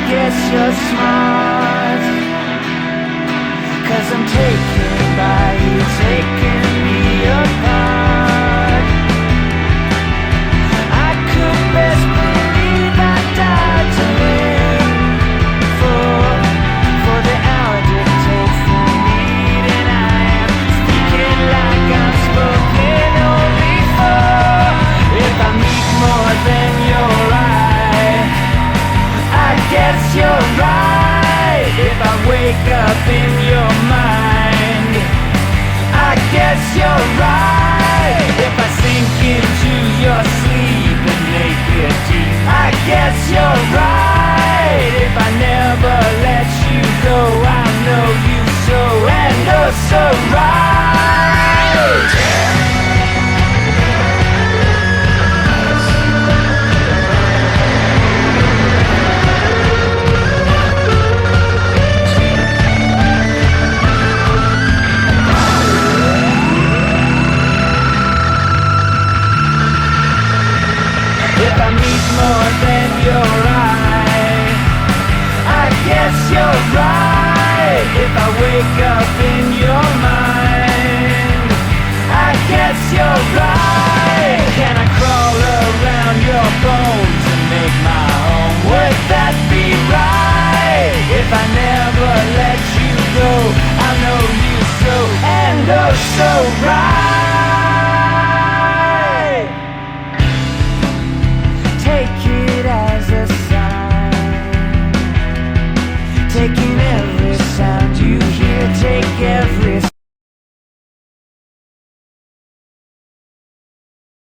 guess you're smart, 'cause I'm taken by you, taking me apart. I could best believe I died to live for the hour dictates the need, and I am speaking like I'm spoken only for. If I meet more than your eye, I guess you're right. If I wake up in your mind, I guess you're right. If I sink into your sleep and make it deep, I guess you're right. If I never let you go, I know you so and oh so right. If I meet more than your eye, I guess you're right. If I wake up in